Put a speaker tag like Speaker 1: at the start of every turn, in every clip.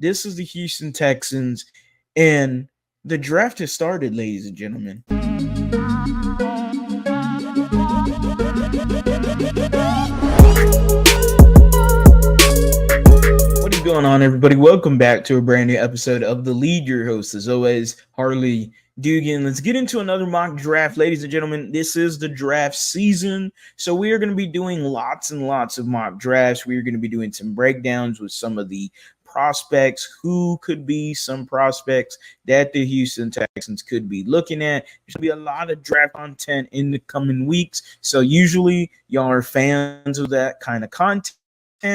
Speaker 1: This is the Houston Texans, and the draft has started, ladies and gentlemen. What is going on, everybody? Welcome back to a brand new episode of The Lead. Your host, as always, Harley Dugan. Let's get into another mock draft, ladies and gentlemen. This is the draft season, so we are going to be doing lots and lots of mock drafts. We are going to be doing some breakdowns with some of the prospects, who could be some prospects that the Houston Texans could be looking at. There's going to be a lot of draft content in the coming weeks, so usually y'all are fans of that kind of content.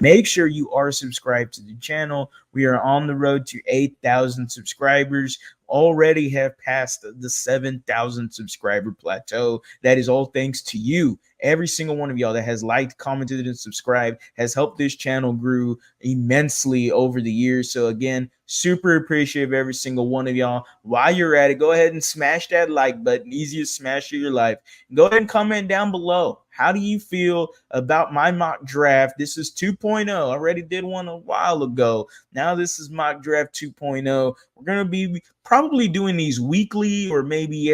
Speaker 1: Make sure you are subscribed to the channel. We are on the road to 8,000 subscribers. Already have passed the 7,000 subscriber plateau. That is all thanks to you. Every single one of y'all that has liked, commented, and subscribed has helped this channel grow immensely over the years. So again, super appreciative of every single one of y'all. While you're at it, go ahead and smash that like button. Easiest smash of your life. Go ahead and comment down below. How do you feel about my mock draft? This is 2.0. I already did one a while ago. Now this is mock draft 2.0. We're going to be probably doing these weekly or maybe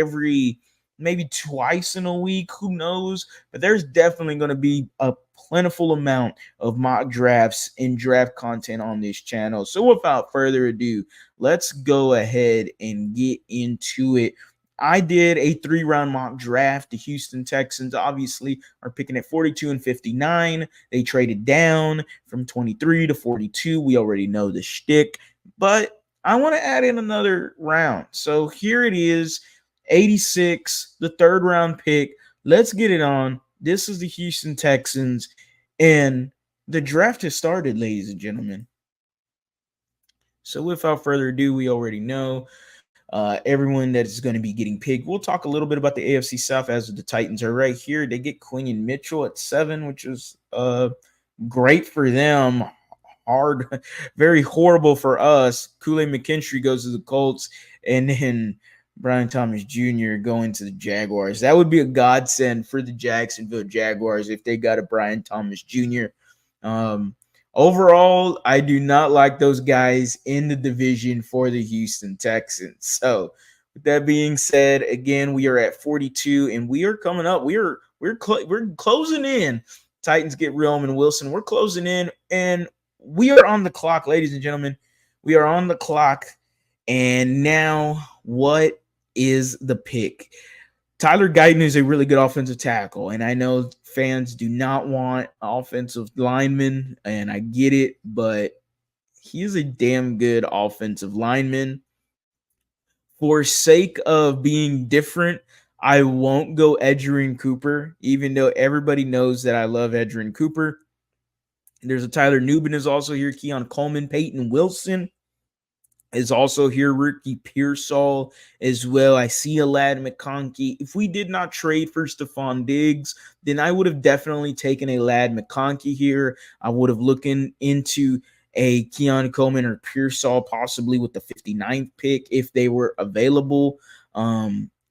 Speaker 1: twice in a week. Who knows? But there's definitely going to be a plentiful amount of mock drafts and draft content on this channel. So without further ado, let's go ahead and get into it. I did a 3-round mock draft. The Houston Texans obviously are picking at 42 and 59. They traded down from 23 to 42. We already know the shtick, but I want to add in another round. So here it is, 86, the 3rd round pick. Let's get it on. This is the Houston Texans, and the draft has started, ladies and gentlemen. So without further ado, we already know everyone that is going to be getting picked. We'll talk a little bit about the AFC South as the Titans are right here. They get Quinion Mitchell at 7, which is great for them. Hard, very horrible for us. Kool-Aid McKinstry goes to the Colts, and then Brian Thomas Jr. going to the Jaguars. That would be a godsend for the Jacksonville Jaguars if they got a Brian Thomas Jr. Overall, I do not like those guys in the division for the Houston Texans. So, with that being said, again, we are at 42, and we are coming up. We're closing in. Titans get Realm and Wilson. We're closing in, and we are on the clock, ladies and gentlemen. We are on the clock, and now what is the pick? Tyler Guyton is a really good offensive tackle, and I know fans do not want offensive linemen, and I get it, but he is a damn good offensive lineman. For sake of being different, I won't go Edgerrin Cooper, even though everybody knows that I love Edgerrin Cooper. There's a Tyler Nubin is also here, Keon Coleman, Peyton Wilson is also here, rookie Pearsall as well. I see a Ladd McConkey. If we did not trade for Stephon Diggs, then I would have definitely taken a Ladd McConkey here. I would have looked into a Keon Coleman or Pearsall possibly with the 59th pick if they were available.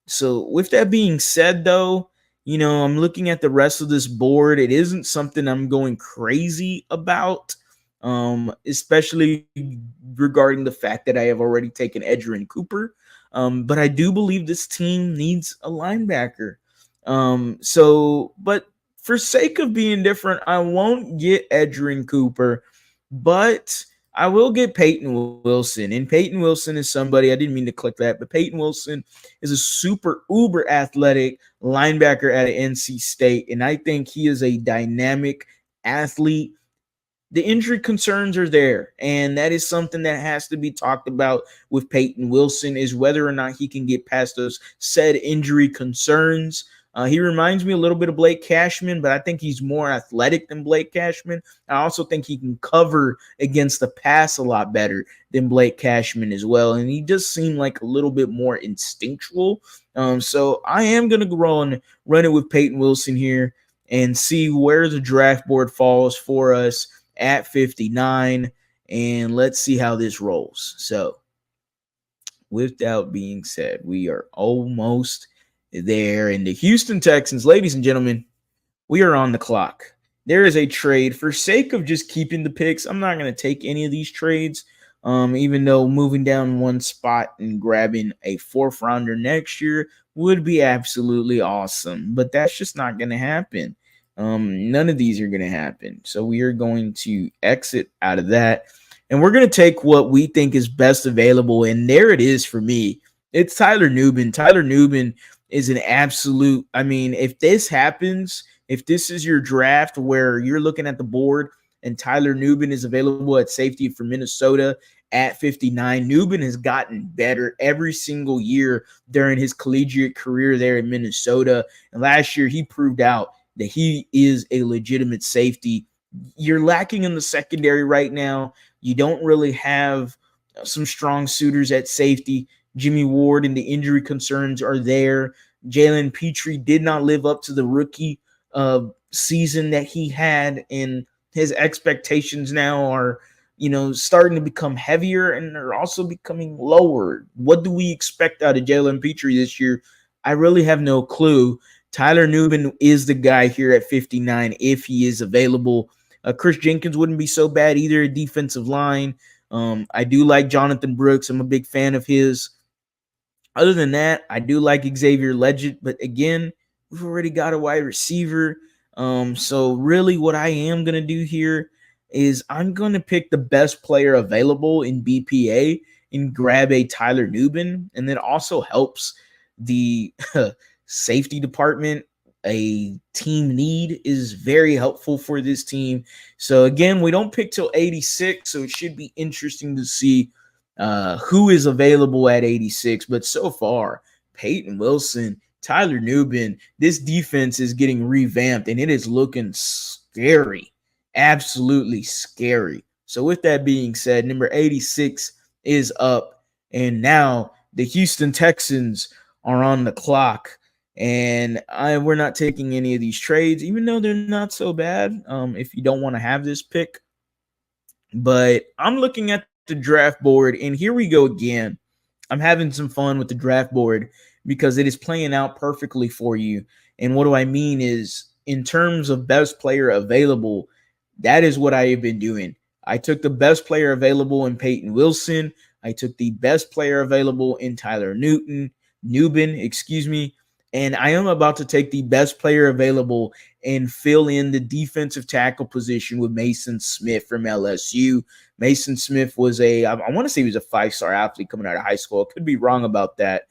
Speaker 1: So with that being said, though, I'm looking at the rest of this board. It isn't something I'm going crazy about. Especially regarding the fact that I have already taken Edgerrin Cooper. But I do believe this team needs a linebacker. But for sake of being different, I won't get Edgerrin Cooper, but I will get Peyton Wilson. And Peyton Wilson is somebody, I didn't mean to click that, but Peyton Wilson is a super uber athletic linebacker at NC State. And I think he is a dynamic athlete. The injury concerns are there, and that is something that has to be talked about with Peyton Wilson, is whether or not he can get past those said injury concerns. He reminds me a little bit of Blake Cashman, but I think he's more athletic than Blake Cashman. I also think he can cover against the pass a lot better than Blake Cashman as well, and he does seem like a little bit more instinctual. So I am going to run it with Peyton Wilson here and see where the draft board falls for us at 59, and let's see how this rolls. So, with that being said, we are almost there. And the Houston Texans, ladies and gentlemen, we are on the clock. There is a trade. For sake of just keeping the picks, I'm not going to take any of these trades. Even though moving down one spot and grabbing a fourth rounder next year would be absolutely awesome, but that's just not going to happen. None of these are going to happen. So we are going to exit out of that, and we're going to take what we think is best available. And there it is for me. It's Tyler Nubin. Tyler Nubin is an absolute. I mean, if this happens, if this is your draft where you're looking at the board and Tyler Nubin is available at safety for Minnesota at 59, Nubin has gotten better every single year during his collegiate career there in Minnesota. And last year, he proved out that he is a legitimate safety. You're lacking in the secondary right now. You don't really have some strong suitors at safety. Jimmy Ward and the injury concerns are there. Jalen Petrie did not live up to the rookie season that he had, and his expectations now are, starting to become heavier, and they're also becoming lower. What do we expect out of Jalen Petrie this year? I really have no clue. Tyler Nubin is the guy here at 59 if he is available. Chris Jenkins wouldn't be so bad either, defensive line. I do like Jonathan Brooks. I'm a big fan of his. Other than that, I do like Xavier Legend, but again, we've already got a wide receiver. So really what I am going to do here is I'm going to pick the best player available in BPA and grab a Tyler Nubin, and that also helps the safety department. A team need is very helpful for this team. So again, we don't pick till 86, so it should be interesting to see who is available at 86. But so far, Peyton Wilson, Tyler Nubin, this defense is getting revamped, and it is looking scary, absolutely scary. So with that being said, number 86 is up, and now the Houston Texans are on the clock. And we're not taking any of these trades, even though they're not so bad if you don't want to have this pick. But I'm looking at the draft board, and here we go again. I'm having some fun with the draft board because it is playing out perfectly for you. And what do I mean is, in terms of best player available, that is what I have been doing. I took the best player available in Peyton Wilson. I took the best player available in Tyler Nubin, and I am about to take the best player available and fill in the defensive tackle position with Mason Smith from LSU. Mason Smith was I want to say he was a 5-star athlete coming out of high school. I could be wrong about that.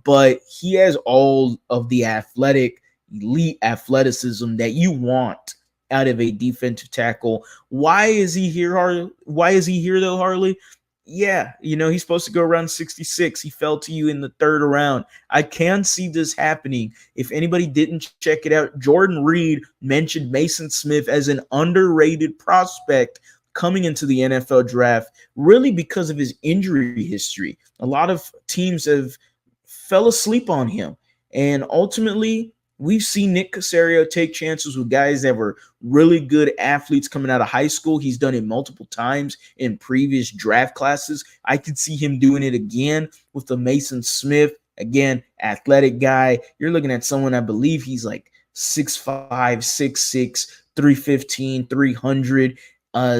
Speaker 1: But he has all of the elite athleticism that you want out of a defensive tackle. Why is he here, Harley? Why is he here, though, Harley? Yeah, he's supposed to go around 66. He fell to you in the third round. I can see this happening. If anybody didn't check it out, Jordan Reed mentioned Mason Smith as an underrated prospect coming into the NFL draft, really because of his injury history. A lot of teams have fell asleep on him, and ultimately, we've seen Nick Caserio take chances with guys that were really good athletes coming out of high school. He's done it multiple times in previous draft classes. I could see him doing it again with the Mason Smith. Again, athletic guy. You're looking at someone, I believe he's like 6'5", 6'6", 315, 300.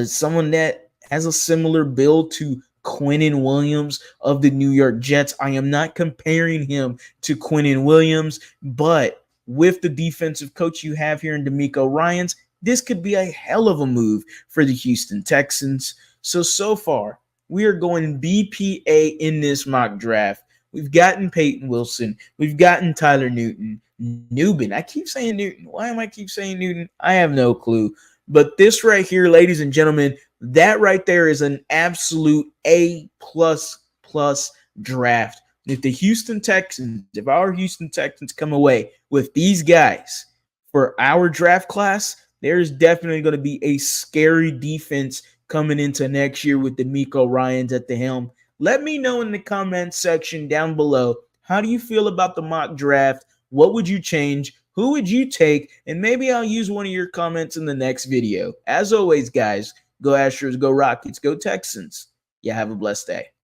Speaker 1: Someone that has a similar build to Quinnen Williams of the New York Jets. I am not comparing him to Quinnen Williams, but with the defensive coach you have here in DeMeco Ryans, this could be a hell of a move for the Houston Texans. So far, we are going BPA in this mock draft. We've gotten Peyton Wilson. We've gotten Tyler Nubin. I keep saying Newton. Why am I keep saying Newton? I have no clue. But this right here, ladies and gentlemen, that right there is an absolute A++ draft. If our Houston Texans come away with these guys for our draft class, there's definitely going to be a scary defense coming into next year with DeMeco Ryans at the helm. Let me know in the comments section down below, how do you feel about the mock draft? What would you change? Who would you take? And maybe I'll use one of your comments in the next video. As always, guys, go Astros, go Rockets, go Texans. You have a blessed day.